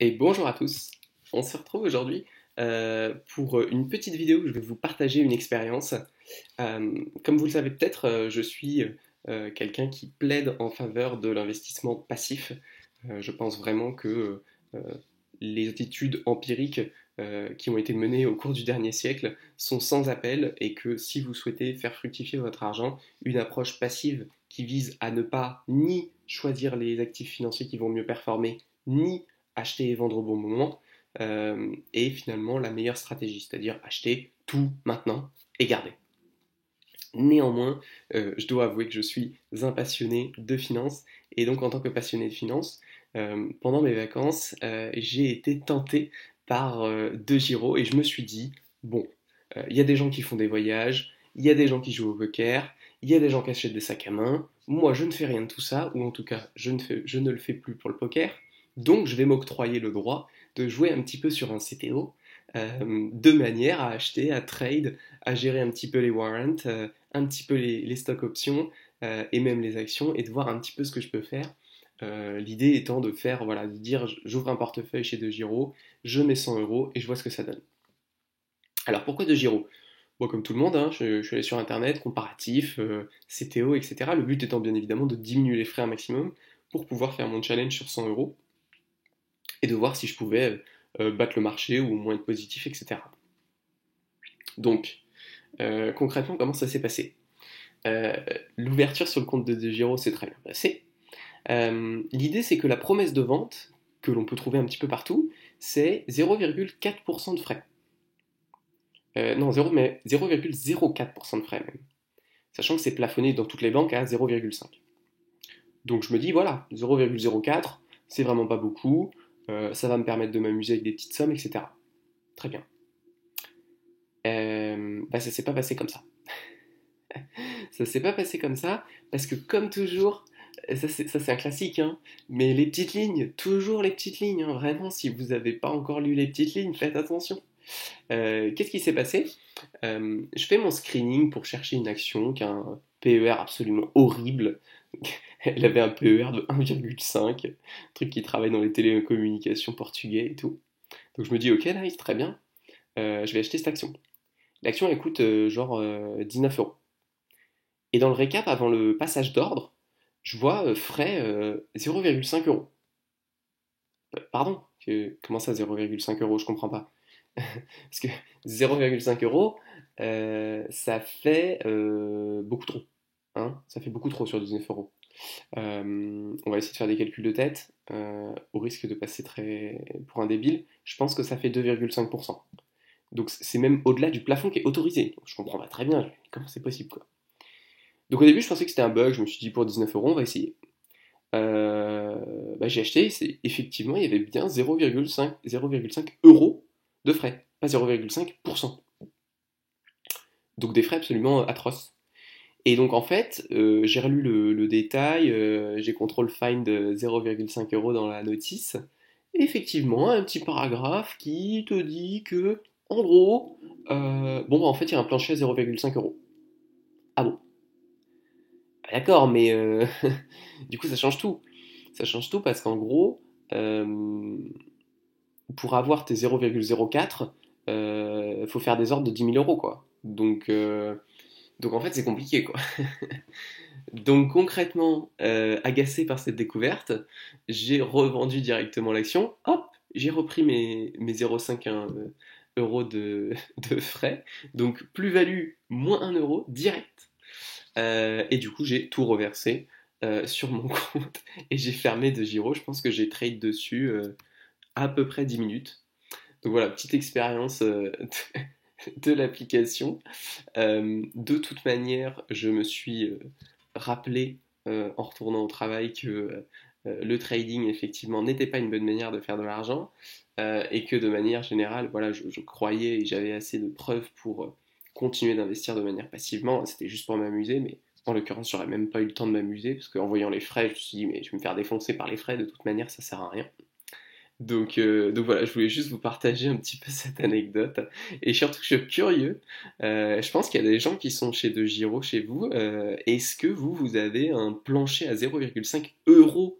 Et bonjour à tous. On se retrouve aujourd'hui pour une petite vidéo où je vais vous partager une expérience. Comme vous le savez peut-être, je suis quelqu'un qui plaide en faveur de l'investissement passif. Je pense vraiment que euh, les études empiriques qui ont été menées au cours du dernier siècle sont sans appel et que si vous souhaitez faire fructifier votre argent, une approche passive qui vise à ne pas ni choisir les actifs financiers qui vont mieux performer, ni acheter et vendre au bon moment, est finalement la meilleure stratégie, c'est-à-dire acheter tout maintenant et garder. Néanmoins, je dois avouer que je suis un passionné de finance, et donc en tant que passionné de finance, pendant mes vacances, j'ai été tenté par De Giro, et je me suis dit, bon, il y a des gens qui font des voyages, il y a des gens qui jouent au poker, il y a des gens qui achètent des sacs à main, moi je ne fais rien de tout ça, ou en tout cas je ne le fais plus pour le poker, donc je vais m'octroyer le droit de jouer un petit peu sur un CTO, de manière à acheter, à trade, à gérer un petit peu les warrants, un petit peu les stocks options et même les actions et de voir un petit peu ce que je peux faire. L'idée étant de faire, voilà, de dire j'ouvre un portefeuille chez De Giro, je mets 100 euros et je vois ce que ça donne. Alors pourquoi De Giro? Bon, comme tout le monde, hein, je suis allé sur internet, comparatif, CTO, etc. Le but étant bien évidemment de diminuer les frais un maximum pour pouvoir faire mon challenge sur 100 euros et de voir si je pouvais battre le marché ou au moins être positif, etc. Donc, concrètement, comment ça s'est passé? Euh, L'ouverture sur le compte de Giro s'est très bien passée. L'idée, c'est que la promesse de vente, que l'on peut trouver un petit peu partout, c'est 0,4% de frais. Non, 0,04% de frais même. Sachant que c'est plafonné dans toutes les banques à 0,5. Donc je me dis, voilà, 0,04, c'est vraiment pas beaucoup, ça va me permettre de m'amuser avec des petites sommes, etc. Très bien. Ça s'est pas passé comme ça. Ça s'est pas passé comme ça, parce que comme toujours, ça c'est un classique, hein, mais les petites lignes, toujours les petites lignes, hein, vraiment, si vous n'avez pas encore lu les petites lignes, faites attention. Qu'est-ce qui s'est passé? Je fais mon screening pour chercher une action qui a un PER absolument horrible. Elle avait un PER de 1,5, truc qui travaille dans les télécommunications portugais et tout. Donc je me dis, ok, nice, très bien, je vais acheter cette action. L'action, elle coûte genre 19 euros. Et dans le récap, avant le passage d'ordre, je vois frais 0,5 euros. Pardon, comment ça 0,5 euros? Je comprends pas. Parce que 0,5 euros, ça fait beaucoup trop. Hein, ça fait beaucoup trop sur 19 euros. On va essayer de faire des calculs de tête, au risque de passer très pour un débile. Je pense que ça fait 2,5%. Donc c'est même au-delà du plafond qui est autorisé. Je comprends pas très bien comment c'est possible, quoi. Donc au début, je pensais que c'était un bug. Je me suis dit pour 19 euros, on va essayer. J'ai acheté, effectivement, il y avait bien 0,5 euros de frais, pas 0,5%. Donc des frais absolument atroces. Et donc en fait, j'ai relu le détail, j'ai contrôle find 0,5 euros dans la notice. Et effectivement, un petit paragraphe qui te dit que, en gros, en fait, il y a un plancher à 0,5 euros. Ah bon? D'accord, mais du coup, ça change tout. Ça change tout parce qu'en gros, euh, pour avoir tes 0,04, faut faire des ordres de 10 000 euros, quoi. Donc en fait, c'est compliqué, quoi. Donc concrètement, agacé par cette découverte, j'ai revendu directement l'action. Hop, j'ai repris mes 0,5 euros de frais. Donc plus-value, moins 1 euro, direct. Et du coup, j'ai tout reversé sur mon compte et j'ai fermé De Giro. Je pense que j'ai trade dessus à peu près 10 minutes. Donc voilà, petite expérience de l'application. De toute manière, je me suis rappelé en retournant au travail que le trading, effectivement, n'était pas une bonne manière de faire de l'argent et que de manière générale, voilà, je croyais et j'avais assez de preuves pour continuer d'investir de manière passivement. C'était juste pour m'amuser, mais en l'occurrence, j'aurais même pas eu le temps de m'amuser parce qu'en voyant les frais, je me suis dit, mais je vais me faire défoncer par les frais, de toute manière, ça sert à rien. Donc voilà, je voulais juste vous partager un petit peu cette anecdote. Et surtout, je suis curieux. Je pense qu'il y a des gens qui sont chez De Giro chez vous. Est-ce que vous avez un plancher à 0,5 euros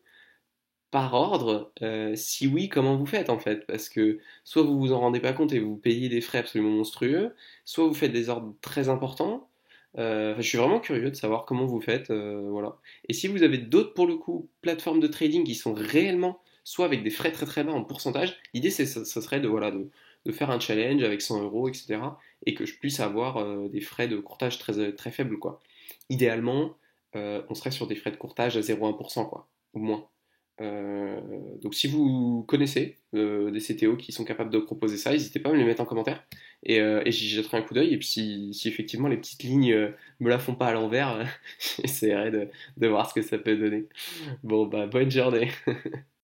par ordre, si oui, comment vous faites en fait? Parce que soit vous vous en rendez pas compte et vous payez des frais absolument monstrueux, soit vous faites des ordres très importants. Enfin, je suis vraiment curieux de savoir comment vous faites, voilà. Et si vous avez d'autres, pour le coup, plateformes de trading qui sont réellement, soit avec des frais très très bas en pourcentage, l'idée ça serait voilà, de faire un challenge avec 100 euros, etc. Et que je puisse avoir des frais de courtage très faibles, quoi. Idéalement, on serait sur des frais de courtage à 0,1%, quoi, ou moins. Euh, donc si vous connaissez des CTO qui sont capables de proposer ça, n'hésitez pas à me les mettre en commentaire et j'y jetterai un coup d'œil. Et puis si effectivement les petites lignes me la font pas à l'envers, j'essaierai de voir ce que ça peut donner. Bon bah bonne journée.